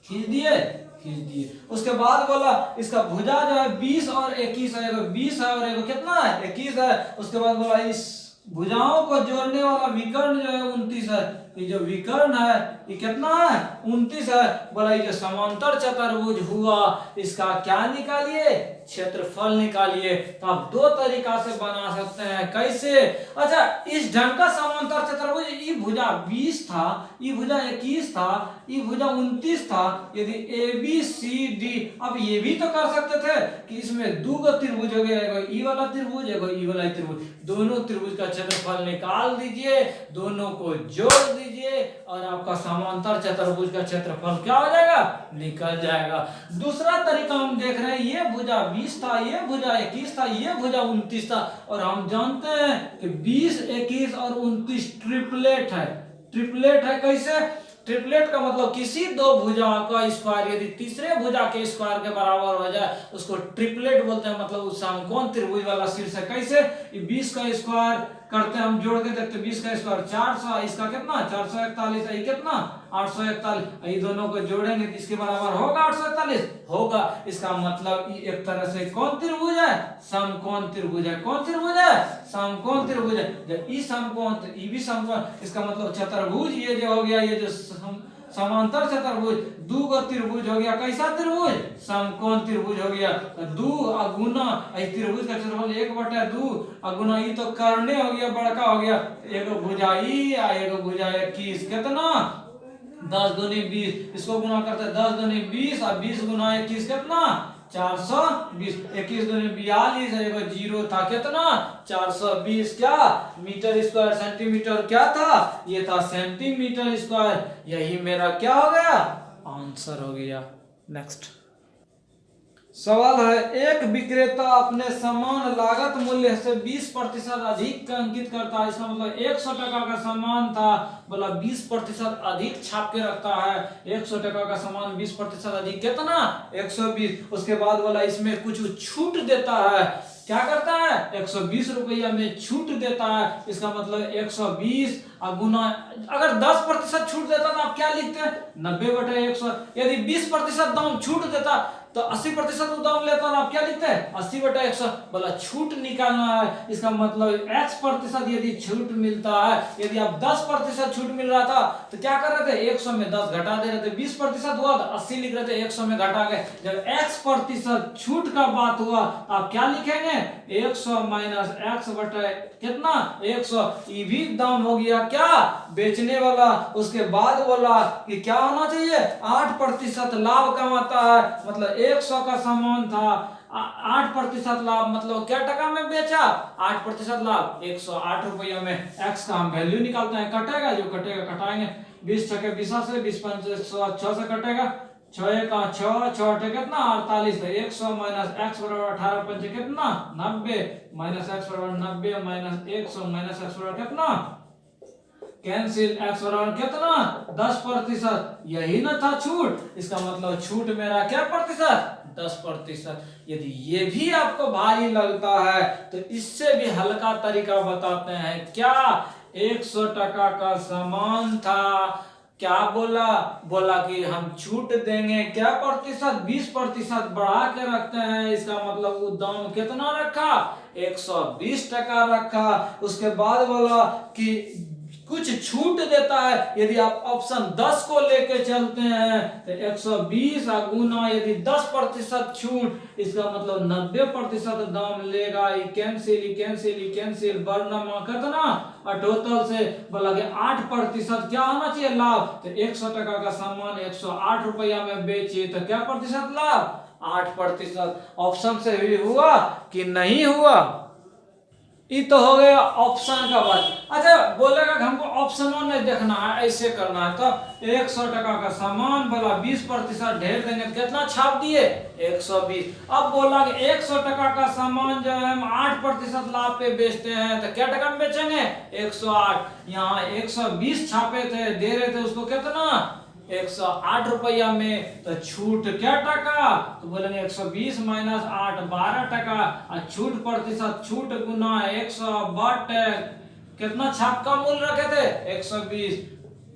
Speaker 1: खींच दिए। उसके बाद बोला इसका भुजा जो है 20 और 21 है, एगो 20 है और एगो कितना है 21 है। उसके बाद बोला इस भुजाओं को जोड़ने वाला विकर्ण जो है 29 है, ये जो विकर्ण है ये कितना है 29 है। बोला ये जो समांतर चतुर्भुज हुआ इसका क्या निकालिए क्षेत्रफल निकालिए। तो आप दो तरीका से बना सकते हैं, कैसे? अच्छा, इस ढंग का समांतर चतुर्भुज ये भुजा 20 था, ये भुजा 21 था, ये भुजा 29 था। यदि ए बी सी डी, अब ये भी तो कर सकते थे कि इसमें दो त्रिभुज हो गया, एगो ई वाला त्रिभुज एगो ई वाला त्रिभुज, दोनों त्रिभुज का क्षेत्रफल निकाल दीजिए, दोनों को जोड़ दीजिए और आपका समांतर चतुर्भुज का क्षेत्रफल क्या हो जाएगा निकल जाएगा। दूसरा तरीका हम देख रहे हैं, ये भुजा 20 था, ये भुजा 21 था, ये भुजा 29 था, और हम जानते हैं कि 20 21 और 29 ट्रिपलेट है। ट्रिपलेट है कैसे? ट्रिपलेट का मतलब किसी दो भुजा का स्क्वायर यदि तीसरे भुजा के स्क्वायर के बराबर हो जाए उसको ट्रिपलेट बोलते हैं, मतलब उस समकोण त्रिभुज वाला शीर्ष है। कैसे? 20 का स्क्वायर करते हैं हम, जोड़ के देखते 20 का स्क्वायर 400, इसका कितना 441 है, ये कितना 841, ये दोनों को जोड़ेंगे तो इसके बराबर होगा 841 होगा। इसका मतलब ये एक तरह से कौन त्रिभुज है समकोण त्रिभुज है। कौन त्रिभुज है समकोण त्रिभुज है। जब ई समकोण तो ई भी समकोण, इसका मतलब चतुर्भुज ये जो हो गया, ये जो समांतर चतुर्भुज दो का त्रिभुज हो गया। कैसा त्रिभुज समकोण त्रिभुज हो गया। दो अगुना त्रिभुज का क्षेत्रफल 1/2 अगुना ई तो करने हो गया, बड़का हो गया, एक भुजा ई एक भुजा 21 कितना 10 दूनी 20, इसको गुना करते हैं 10 दूनी 20 और 20 गुना 21 कितना 420, 21 दूनी 42 है, एगो जीरो था कितना 420 क्या मीटर स्क्वायर, सेंटीमीटर क्या था ये था सेंटीमीटर स्क्वायर। यही मेरा क्या हो गया आंसर हो गया। नेक्स्ट सवाल है, एक विक्रेता अपने समान लागत मूल्य से 20% अधिक अंकित करता है। इसका मतलब 100 टका का सामान था, बोला 20% अधिक छाप के रखता है। 100 टका का सामान 20% अधिक कितना 120। उसके बाद बोला इसमें कुछ छूट देता है, क्या करता है 120 रुपया में छूट देता है। इसका मतलब 120 गुना, अगर 10% छूट देता तो आप क्या लिखते हैं 90/100। यदि 20% दाम छूट देता तो 80% दाम लेता, आप क्या लिखते हैं 80/100। बोला छूट निकालना है, इसका मतलब x% यदि छूट मिलता है, यदि आप 10% छूट मिल रहा था तो क्या कर रहे थे 100 में 10 घटा दे रहे थे। 20% हुआ तो 80 लिख रहे थे, 100 में घटा गए। जब x% छूट का बात हुआ आप क्या लिखेंगे 100 माइनस x बटे कितना 100। ये भी दाम हो गया क्या बेचने वाला। उसके बाद बोला कि क्या होना चाहिए 8% लाभ कमाता है, मतलब 100 का सामान था 8% लाभ, मतलब क्या टका में बेचा 8% लाभ 108 रुपया में। x का हम वैल्यू निकालते हैं, कटेगा जो कटेगा कटाएंगे, 20 छके 20 से 20 पंचे 106 से कटेगा, 6 का 6 6 कितना 48 है। 100 माइनस x बराबर 18 पंचे कितना 90 माइनस x बराबर 90 माइनस 100 माइनस x बराबर कितना कैंसिल, x बराबर कितना 10%। यही ना था छूट, इसका मतलब छूट मेरा क्या प्रतिशत 10%। यदि ये भी आपको भारी लगता है तो इससे भी हल्का तरीका बताते हैं। क्या 100 टका का सामान था, क्या बोला कि हम छूट देंगे क्या प्रतिशत 20% बढ़ा के रखते हैं। इसका मतलब वो दाम कितना रखा 120 टका रखा। उसके बाद बोला कि कुछ छूट देता है, यदि आप ऑप्शन 10 को लेके चलते हैं तो 120 गुना यदि 10% छूट, इसका मतलब 90% दाम लेगा। ये कैंसिल वर्णमा कितना 78 से बोला कि 8% क्या होना चाहिए लाभ। तो 100 टका का सामान 108 रुपया में बेचे तो क्या प्रतिशत लाभ 8%। ऑप्शन से हुआ कि नहीं हुआ। ये तो हो गया ऑप्शन का बात। अच्छा बोलेगा कि हमको ऑप्शन नहीं देखना है, ऐसे करना है, तो 100 टका का सामान बोला 20% ढेर देंगे तो कितना छाप दिए 120। अब बोला कि 100 टका का सामान जो है हम 8% लाभ पे बेचते हैं तो क्या टका में बेचेंगे 108। यहाँ 120 छापे थे, दे रहे थे उसको कितना 108 रुपया में, तो छूट क्या टका, तो बोलेंगे 120 माइनस 8 12 टका, और छूट प्रतिशत छूट गुना 100 बट कितना छाप का मूल्य रखे थे 120।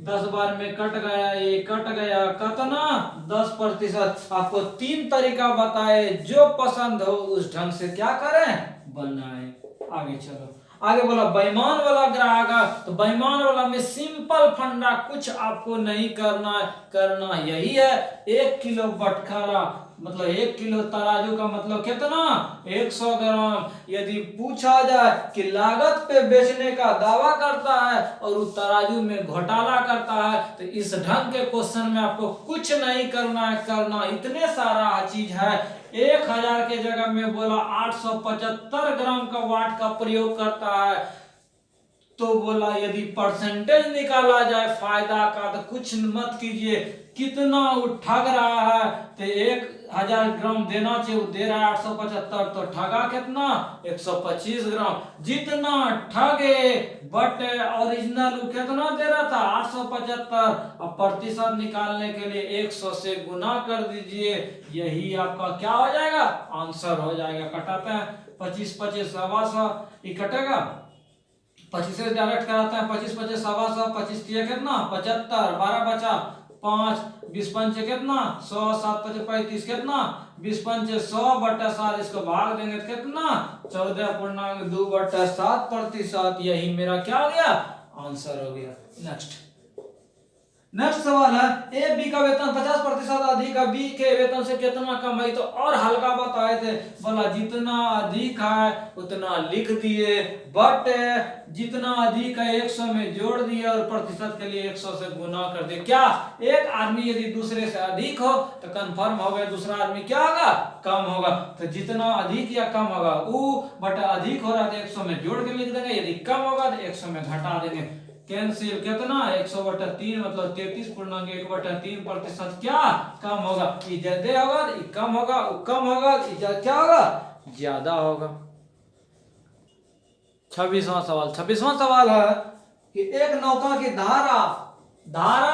Speaker 1: 10 बार में कट गया, ये कट गया कितना 10%। आपको 3 तरीका बताए, जो पसंद हो उस ढंग से क्या करें बनाए। आगे चलो, आगे बोला बेईमान वाला ग्राहक, तो बेईमान वाला में सिंपल फंडा, कुछ आपको नहीं करना यही है 1 किलो बटखरा मतलब 1 किलो तराजू का मतलब कितना 100 ग्राम। यदि पूछा जाए कि लागत पे बेचने का दावा करता है और वो तराजू में घोटाला करता है, तो इस ढंग के क्वेश्चन में आपको कुछ नहीं करना इतने सारा चीज है। 1000 के जगह में बोला 875 ग्राम का वाट का प्रयोग करता है, तो बोला यदि परसेंटेज निकाला जाए फायदा का तो कुछ मत कीजिए, कितना वो ठग रहा है, तो 1000 ग्राम देना चाहिए, वो दे रहा है 875, तो ठगा कितना 125 ग्राम। जितना ठगे बट ओरिजिनल वो कितना दे रहा था 875, अब प्रतिशत निकालने के लिए 100 से गुना कर दीजिए, यही आपका क्या हो जाएगा आंसर हो जाएगा। कटाते हैं 25 25 125, ये कटेगा 25 से डायरेक्ट कराते हैं, 25 25 125, 25 दिया कितना 75, 12 बचा 5, 20 पंचे कितना 100, 7 पंचे 35 कितना 20 पंचे 100 बटा 7, इसको भाग देंगे तो कितना 14.2/7%। यही मेरा क्या हो गया आंसर हो गया। नेक्स्ट सवाल है, ए बी का वेतन 50% अधिक है, बी के वेतन से कितना कम है, तो और हल्का बताए थे, बोला जितना अधिक है उतना लिख दिए, बट जितना अधिक है 100 में जोड़ दिए और प्रतिशत के लिए 100 से गुना कर दिए। क्या एक आदमी यदि दूसरे से अधिक हो तो कंफर्म हो गया दूसरा आदमी क्या होगा कम होगा, तो जितना अधिक या कम होगा वो बट अधिक हो रहा है 100 में जोड़ के लिख देंगे, यदि कम होगा तो 100 में घटा देंगे। कैंसिल कितना 100/3 मतलब 33.1/3% क्या कम होगा, ज्यादा होगा कम होगा, कम होगा क्या होगा ज्यादा होगा। 26वां सवाल है कि एक नौका की धारा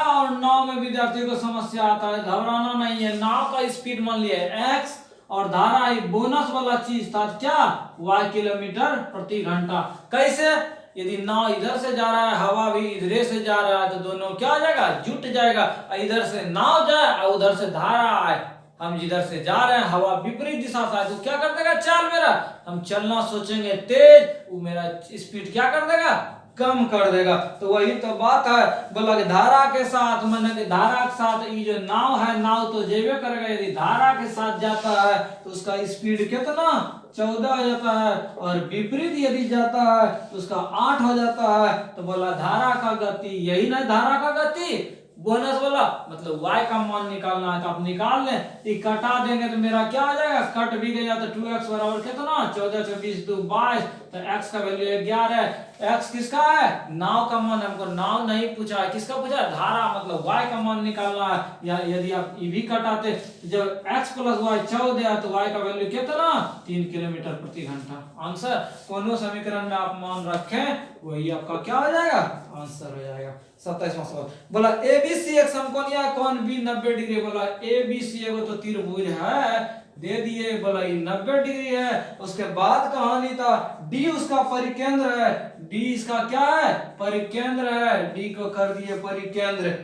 Speaker 1: और नाव में विद्यार्थियों को समस्या आता है, घबराना नहीं है। नाव का स्पीड मान लिया x और धारा बोनस वाला चीज था क्या y किलोमीटर प्रति घंटा। कैसे, यदि नाव इधर से जा रहा है हवा भी इधर से जा रहा है तो दोनों क्या हो जाएगा जुट जाएगा, इधर से नाव जाए और उधर से धारा आए, हम जिधर से जा रहे हैं हवा विपरीत दिशा से आए तो क्या कर देगा चाल मेरा, हम चलना सोचेंगे तेज, वो मेरा स्पीड क्या कर देगा कम कर देगा। तो वही तो बात है, बोला कि धारा के साथ मैंने कि धारा के साथ ये जो नाव है नाव तो जेबे करेगा, यदि धारा के साथ जाता है तो उसका स्पीड कितना 14 हो जाता है, और विपरीत यदि जाता है तो उसका 8 हो जाता है। तो बोला धारा का गति, यही ना धारा का गति बोनस वाला मतलब y का मान निकालना है, तो आप निकाल लें, ये कटा देंगे तो मेरा क्या आ जाएगा, कट भी गया तो 2x बराबर कितना 14 24 2 22, तो x का वैल्यू 11। x किसका है नाव का मान, हमको नाव नहीं पूछा है, किसका पूछा है धारा मतलब y का मान निकालना है। या यदि आप ये भी कटाते जब x + y 14 है तो y का वैल्यू कितना 3 किलोमीटर प्रति घंटा। आंसर कोनो समीकरण में आप मान रखें वही आपका क्या हो जाएगा आंसर हो जाएगा। 27वां सवाल, बोला ABC एक समकोण या कोण B 90 डिग्री, बोला ABC एगो तो त्रिभुज है दे दिए, बोला ये 90 डिग्री है। उसके बाद कहानी था D उसका परिकेंद्र है, D इसका क्या है परिकेंद्र है, D को कर दिए परिकेंद्र।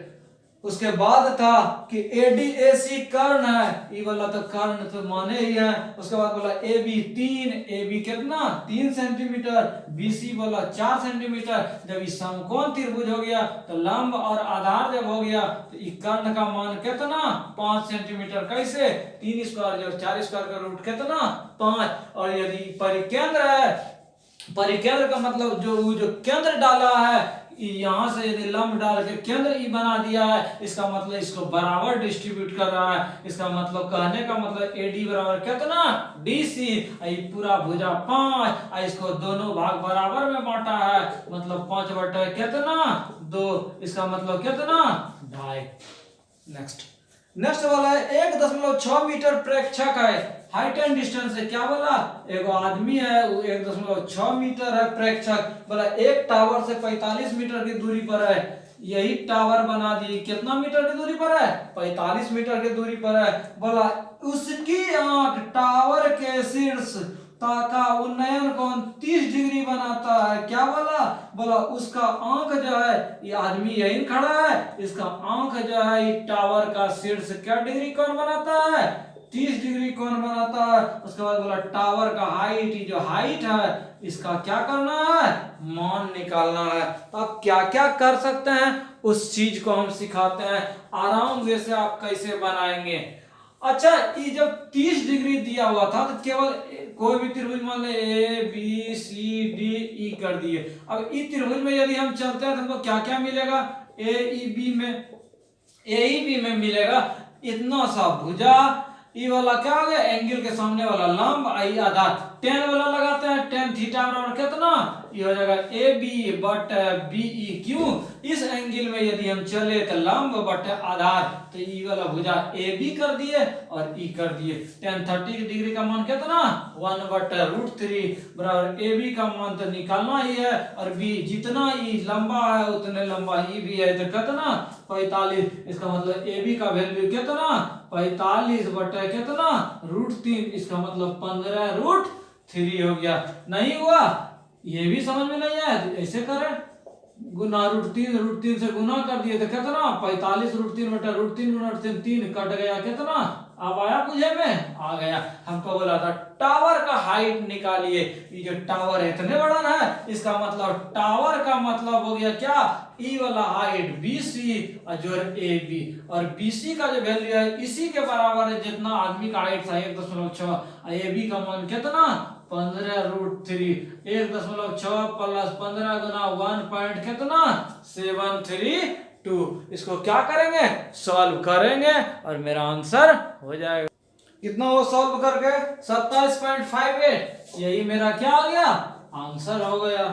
Speaker 1: उसके बाद था कि ADAC कर्ण है, ये वाला तो कर्ण तो माने ही है। उसके बाद बोला AB 3, AB कितना 3 सेंटीमीटर, BC बोला 4 सेंटीमीटर। जब ये समकोण त्रिभुज हो गया तो लंब और आधार जब हो गया तो ये कर्ण का मान कितना 5 सेंटीमीटर। कैसे 3 स्क्वायर जो 4 स्क्वायर का रूट कितना 5। और यदि परिकेंद्र है, परिकेंद्र का मतलब जो केंद्र डाला है यहाँ से यदि लंब डाल के केंद्र ई बना दिया है, इसका मतलब इसको बराबर डिस्ट्रीब्यूट कर रहा है। इसका मतलब कहने का मतलब AD बराबर कितना DC, पूरा भुजा 5, इसको दोनों भाग बराबर में बांटा है, मतलब 5 बटे कितना 2, इसका मतलब कितना 2.5। नेक्स्ट वाला है 1.6 मीटर प्रेक्षक है, हाइट एंड डिस्टेंस है। क्या बोला, एगो आदमी है वो 1.6 मीटर है प्रेक्षक, बोला एक टावर से 45 मीटर की दूरी पर है। यही टावर बना दी, कितना मीटर की दूरी पर है 45 मीटर की दूरी पर है। बोला उसकी आंख टावर के शीर्ष का उन्नयन कोण 30 डिग्री बनाता है। क्या बोला उसका आंख जो है, ये आदमी यही खड़ा है, इसका आंख जो है टावर का शीर्ष क्या डिग्री कोण बनाता है 30 डिग्री कोण बनाता है। उसके बाद बोला टावर का हाइट, जो हाइट है इसका क्या करना है मान निकालना है। तो आप क्या क्या कर सकते हैं उस चीज को हम सिखाते हैं आराम से आप कैसे बनाएंगे। अच्छा, ये जब 30 डिग्री दिया हुआ था तो केवल कोई भी त्रिभुज मान ले ABCDE कर दिए। अब इस त्रिभुज में यदि हम चलते हैं तो हमको क्या क्या मिलेगा, AEB में मिलेगा इतना सा भुजा, ई वाला क्या हो गया एंगल के सामने वाला लंब, आई आधार। tan वाला लगाते हैं, tan थीटा बराबर कितना, ये हो जाएगा AB बट BE। क्यों, इस एंगल में यदि हम चले तो लंब बट आधार, तो ई वाला भुजा AB कर दिए और E कर दिए। tan 30 डिग्री का मान कितना 1/√3 बराबर AB का मान तो निकालना ही है, और B जितना E लंबा है उतने लंबा E भी है, तो कितना 45। इसका मतलब AB का वैल्यू कितना 45 बटे कितना √3, इसका मतलब 15√3 हो गया। नहीं हुआ, ये भी समझ में नहीं आया, ऐसे करें गुना √3 से गुना कर दिए तो कितना 45√3 बटा √3 गुना 3 कट गया, कितना अब आया बुझे में आ गया। हमको बोला था टावर का हाइट निकालिए, ये जो टावर है इतने बड़ा है, इसका मतलब टावर का मतलब हो गया क्या ई वाला हाइट BC और जो AB, और BC का जो वैल्यू है इसी के बराबर है जितना आदमी का हाइट था 1.6, और AB का मान कितना 15√3, 1.6 प्लस 15 गुना 1 कितना 732। इसको क्या करेंगे सॉल्व करेंगे और मेरा आंसर हो जाएगा कितना, वो सॉल्व करके 27.58, यही मेरा क्या आ गया आंसर हो गया।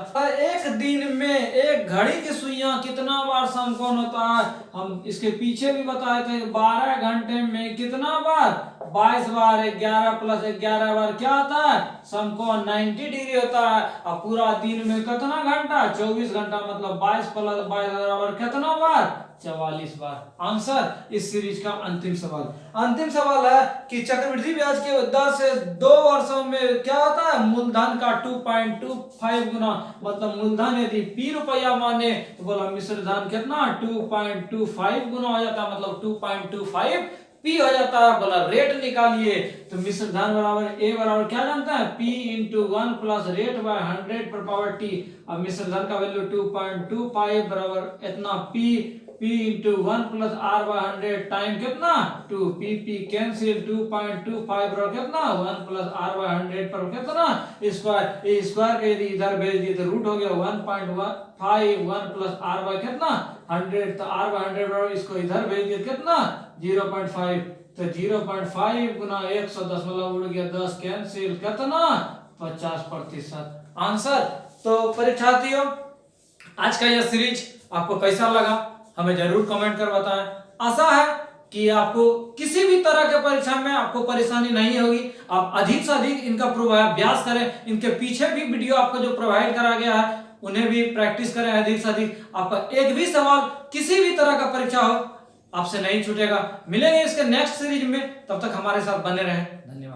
Speaker 1: एक दिन में एक घड़ी की सुइयां कितना बार समकोण होता है, हम इसके पीछे भी बताए थे 12 घंटे में कितना बार 22 बार, 11 प्लस 11 बार क्या आता है समकोण 90 डिग्री होता है। और पूरा दिन में कितना घंटा 24 घंटा, मतलब 22 प्लस 22 बराबर कितना बार 44 बार। आंसर इस सीरीज का अंतिम सवाल है कि चक्रवृद्धि ब्याज के 10 से 2 वर्षों में क्या होता है मूलधन का 2.25 गुना, मतलब मूलधन यदि P रुपया माने तो बोला मिश्र धन कितना 2.25 गुना हो जाता है, मतलब 2.25 P हो जाता है। बोला रेट निकालिए, तो मिश्र धन बराबर A बराबर क्या जानता है P into 1 plus rate by 100 पर पावर T। अब मिश्र धन का वैल्यू 2.25 बराबर इतना P into 1 plus R by 100 time कितना 2, P कैंसिल 2.25 बराबर कितना 1 प्लस R बाय 100 पर कितना स्क्वायर, ये स्क्वायर के यदि इधर भेज दिए तो रूट हो गया 1.5 1 प्लस R बाय कितना 100, तो R बाय 100 बराबर इसको इधर भेज दिए कितना 0.5, तो 0.5 गुना 110 मतलब उड़ गया 10 कैंसिल कितना 50%। आंसर। तो परीक्षार्थियों आज का यह सीरीज आपको कैसा लगा हमें जरूर कमेंट कर बताएं। आशा है कि आपको किसी भी तरह के परीक्षा में आपको परेशानी नहीं होगी। आप अधिक से अधिक इनका पूर्वाभ्यास करें, इनके पीछे भी वीडियो आपको जो प्रोवाइड करा गया है उन्हें भी प्रैक्टिस करें अधिक से अधिक। आपका एक भी सवाल किसी भी तरह का परीक्षा हो आपसे नहीं छूटेगा। मिलेंगे इसके नेक्स्ट सीरीज में, तब तक हमारे साथ बने रहें। धन्यवाद।